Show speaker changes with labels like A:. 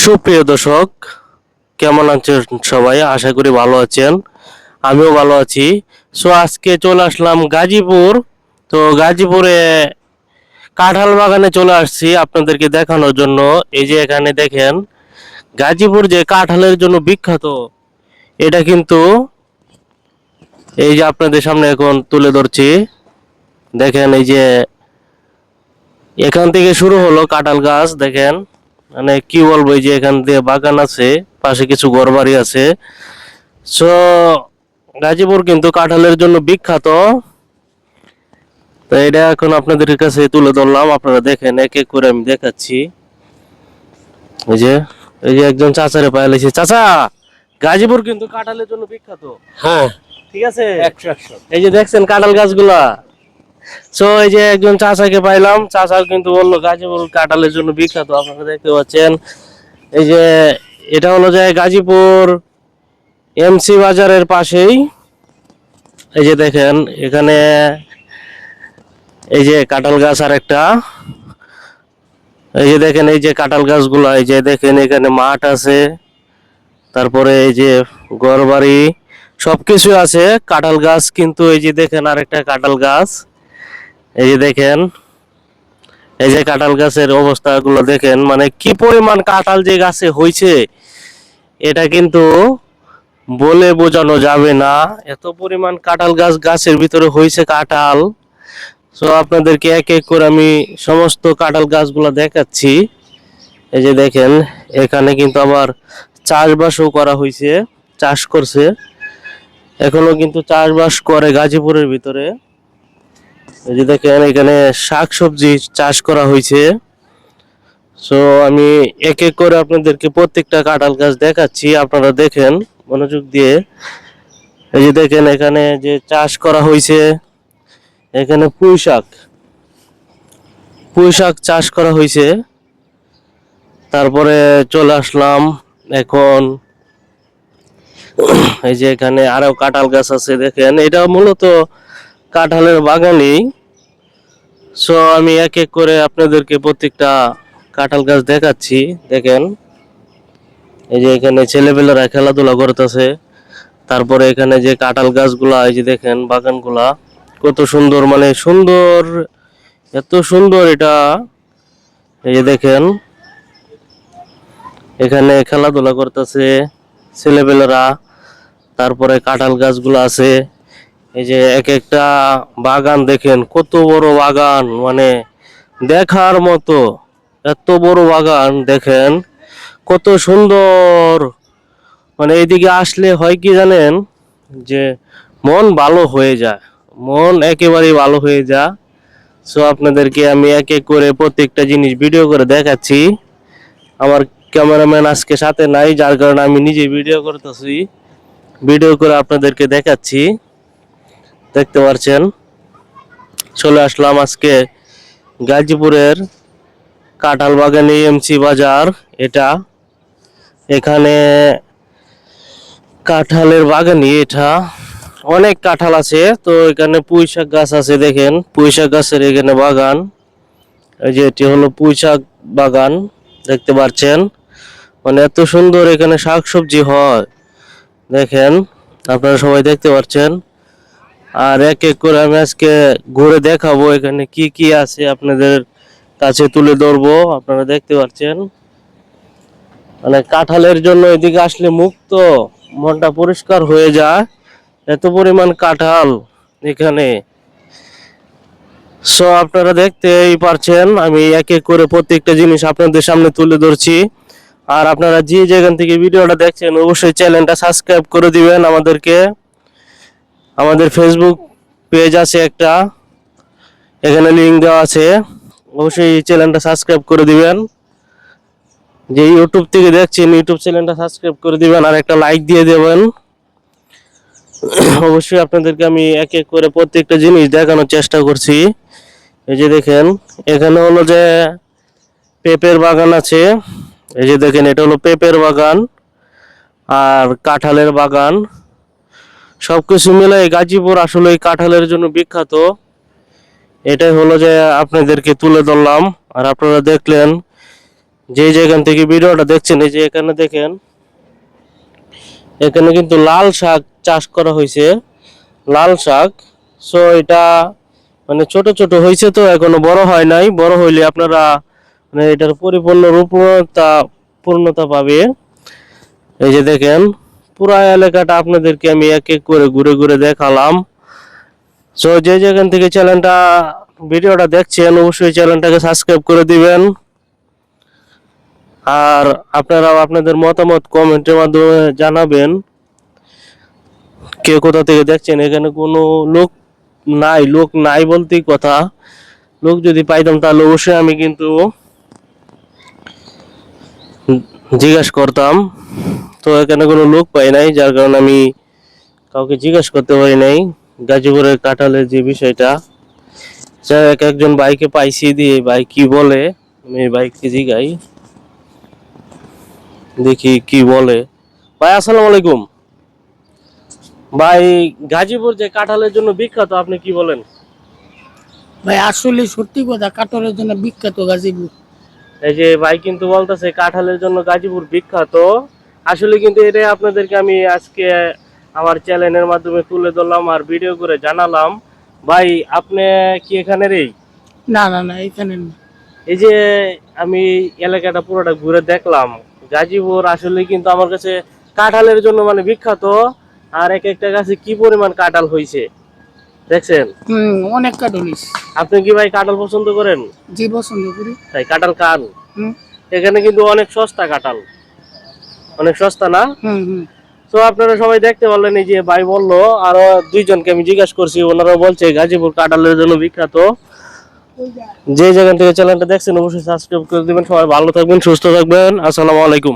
A: সুপ্রিয় দর্শক, কেমন আছেন সবাই? আশা করি ভালো আছেন। আমিও ভালো আছি। সো আজকে চলে আসলাম গাজীপুর। তো গাজীপুরে কাঁঠাল বাগানে চলে আসছি আপনাদেরকে দেখানোর জন্য। এই যে এখানে দেখেন, গাজীপুর যে কাঁঠালের জন্য বিখ্যাত, এটা কিন্তু এই যে আপনাদের সামনে এখন তুলে ধরছি। দেখেন, এই যে এখান থেকে শুরু হলো কাঁঠাল গাছ। দেখেন, মানে কি বলবো, এই যে এখান দিয়ে বাগান আছে, পাশে কিছু ঘরবাড়ি আছে। সো গাজীপুর কিন্তু কাঁঠালের জন্য বিখ্যাত। তো এটা এখন আপনাদের কাছে তুলে ধরলাম, আপনারা দেখেন, এক এক করে আমি দেখাচ্ছি। এই যে একজন চাচারে পাইলেছি। চাচা, গাজীপুর কিন্তু কাঁঠালের জন্য বিখ্যাত।
B: হ্যাঁ,
A: ঠিক আছে,
B: 100
A: এই যে দেখছেন কাঁঠাল গাছগুলা। সো এই যে একজন চাচাকে পাইলাম, চাচা কিন্তু বললো গাজীপুর কাঁঠালের জন্য বিখ্যাত। আপনারা দেখতে পাচ্ছেন, এই যে এটা হলো যে গাজীপুর এমসি বাজারের পাশেই। এই যে দেখেন এখানে এই যে কাঁঠাল গাছ আর একটা। এই যে দেখেন, এই যে কাঁঠাল গাছগুলো, এই যে দেখেন এখানে মাঠ আছে, তারপরে এই যে ঘরবাড়ি সবকিছু আছে। কাঁঠাল গাছ কিন্তু এই যে দেখেন আরেকটা কাঁঠাল গাছ। এই যে দেখেন, এই যে কাঁঠাল গাছের অবস্থাগুলো দেখেন, মানে কি পরিমাণ কাঁঠাল যে গাছে হয়েছে, এটা কিন্তু বলে বোঝানো যাবে না। এত পরিমাণ কাঁঠাল গাছের ভিতরে হয়েছে কাঁঠাল। তো আপনাদেরকে এক এক করে আমি সমস্ত কাঁঠাল গাছগুলো দেখাচ্ছি। এই যে দেখেন, এখানে কিন্তু আবার চাষবাসও করা হয়েছে, চাষ করছে, এখনো কিন্তু চাষবাস করে গাজীপুরের ভিতরে। এই যে দেখেন এখানে শাকসবজি চাষ করা হয়েছে। সো আমি এক এক করে আপনাদেরকে প্রত্যেকটা কাঁঠাল গাছ দেখাচ্ছি, আপনারা দেখেন মনোযোগ দিয়ে। এই যে দেখেন এখানে যে চাষ করা হয়েছে, এখানে পুঁই শাক চাষ করা হয়েছে। তারপরে চলে আসলাম এখন, এই যে এখানে আরো কাঁঠাল গাছ আছে। দেখেন, এটা মূলত কাঁঠালের বাগানই। সো আমি এক এক করে আপনাদেরকে প্রত্যেকটা কাঁঠাল গাছ দেখাচ্ছি। দেখেন, এই যে এখানে ছেলেপেলেরা খেলাধুলা করতেছে। তারপরে এখানে যে কাঁঠাল গাছগুলা, এই যে দেখেন বাগানগুলা কত সুন্দর, মানে সুন্দর, এত সুন্দর এটা। এই যে দেখেন এখানে খেলাধুলা করতেছে ছেলেপেলেরা। তারপরে কাঁঠাল গাছগুলো আছে। এই যে এক একটা বাগান দেখেন, কত বড় বাগান, মানে দেখার মতো। এত বড় বাগান দেখেন, কত সুন্দর। মানে এইদিকে আসলে হয় কি জানেন, যে মন ভালো হয়ে যায়, মন একেবারেই ভালো হয়ে যায়। সো আপনাদেরকে আমি এক এক করে প্রত্যেকটা জিনিস ভিডিও করে দেখাচ্ছি। আমার ক্যামেরাম্যান আজকে সাথে নাই, যার কারণে আমি নিজে ভিডিও করতেছি, ভিডিও করে আপনাদেরকে দেখাচ্ছি। দেখতে পাচ্ছেন, চলে আসলাম আজকে গাজীপুরের কাঁঠাল বাগানে, এমসি বাজার এটা। এখানে কাঁঠালের বাগানই এটা, অনেক কাঁঠাল আছে। তো এখানে পুঁই শাক গাছ আছে, দেখেন পুঁই শাক গাছের এখানে বাগান। এই যে এটি হলো পুঁই শাক বাগান, দেখতে পাচ্ছেন। মানে এত সুন্দর এখানে শাকসবজি হয়, দেখেন আপনারা সবাই দেখতে পাচ্ছেন। আর এক এক করে আমি আজকে ঘুরে দেখাবো এখানে কি কি আছে, আপনাদের কাছে তুলে ধরবো। আপনারা দেখতে পাচ্ছেন, মানে কাঁঠালের জন্য এদিকে আসলে মুক্ত মনটা পরিষ্কার হয়ে যায়, এত পরিমাণ কাঁঠাল এখানে। সো আপনারা দেখতেই পারছেন, আমি এক এক করে প্রত্যেকটা জিনিস আপনাদের সামনে তুলে ধরছি। আর আপনারা যে যেখান থেকে ভিডিওটা দেখছেন, অবশ্যই চ্যানেলটা সাবস্ক্রাইব করে দিবেন আমাদেরকে। আমাদের ফেসবুক পেজ আছে একটা, এখানে লিংক দেওয়া আছে, অবশ্যই চ্যানেলটা সাবস্ক্রাইব করে দিবেন। যে ইউটিউব থেকে দেখছেন, ইউটিউব চ্যানেলটা সাবস্ক্রাইব করে দিবেন আর একটা লাইক দিয়ে দেবেন। অবশ্যই আপনাদেরকে আমি এক এক করে প্রত্যেকটা জিনিস দেখানোর চেষ্টা করছি। এই যে দেখেন, এখানে হলো যে পেঁপের বাগান আছে। এই যে দেখেন, এটা হলো পেঁপের বাগান আর কাঁঠালের বাগান, সবকিছু মিলে গাজীপুর আসলে এই কাঁঠালের জন্য বিখ্যাত। এটাই হলো যে আপনাদেরকে তুলে ধরলাম। আর আপনারা দেখলেন যে যেখান থেকে ভিডিওটা দেখছেন, এই যে এখানে দেখেন, এখানে কিন্তু লাল শাক চাষ করা হয়েছে, লাল শাক। সো এটা মানে ছোট ছোট হয়েছে, তো এখনো বড় হয় নাই। বড় হইলে আপনারা মানে এটার পরিপূর্ণ পূর্ণতা পাবে। এই যে দেখেন, পুরা এলাকাটা আপনাদেরকে আমি এক এক করে ঘুরে ঘুরে দেখালাম। সো যে যেখান থেকে ভিডিওটা দেখছেন, অবশ্যই চ্যানেলটাকে সাবস্ক্রাইব করে দিবেন। আর আপনারাও আপনাদের মতামত কমেন্টের মাধ্যমে জানাবেন কে কোথা থেকে দেখছেন। এখানে কোনো লোক নাই বলতেই কথা। লোক যদি পাইতাম তাহলে অবশ্যই আমি কিন্তু জিজ্ঞাসা করতাম। তো এখানে কোনো লোক পাই নাই, যার কারণে আমি কাউকে জিজ্ঞাসা করতে পারি নাই গাজীপুরের কাঁঠালের যে বিষয়টা। একজন ভাইকে পাইছি, দিয়ে ভাই কি বলে আমি ভাইকে জিগাই, দেখি কি বলে। ভাই আসসালামু আলাইকুম। ভাই, গাজীপুর যে কাঁঠালের জন্য বিখ্যাত, আপনি কি বলেন?
B: ভাই আসলে সত্যি কথা, কাঠলের জন্য বিখ্যাত গাজীপুর।
A: এই যে ভাই কিন্তু বলতেছে কাঁঠালের জন্য গাজীপুর বিখ্যাত। আসলে কিন্তু এটা আপনাদেরকে আমি আজকে আমার চ্যানেলের মাধ্যমে তুলে ধরলাম আর ভিডিও করে জানালাম। ভাই, আপনি কি এখানেরই?
B: না না না, এখানে না।
A: এই যে আমি এলাকাটা পুরোটা ঘুরে দেখলাম, গাজীপুর আসলে কিন্তু আমার কাছে কাঁঠালের জন্য মানে বিখ্যাত। আর এক একটা গাছে কি পরিমাণ কাঁঠাল হয়েছে দেখছেন।
B: অনেক কাঠলিস।
A: আপনি কি ভাই কাঁঠাল পছন্দ করেন?
B: জি, পছন্দ করি।
A: তাই কাঁঠাল খান?
B: হুম
A: এখানে কিন্তু অনেক সস্তা কাঁঠাল, অনেক সস্তা না?
B: হুম হুম
A: তো আপনারা সবাই দেখতে পারলেন, এই যে ভাই বললো, আরো দুইজনকে আমি জিজ্ঞাসা করছি, ওনারা বলছে গাজীপুর কাঁঠালের জন্য বিখ্যাত। যে যেখান থেকে চ্যানেলটা দেখছেন অবশ্যই সাবস্ক্রাইব করে দিবেন। সবাই ভালো থাকবেন, সুস্থ থাকবেন। আসসালামু আলাইকুম।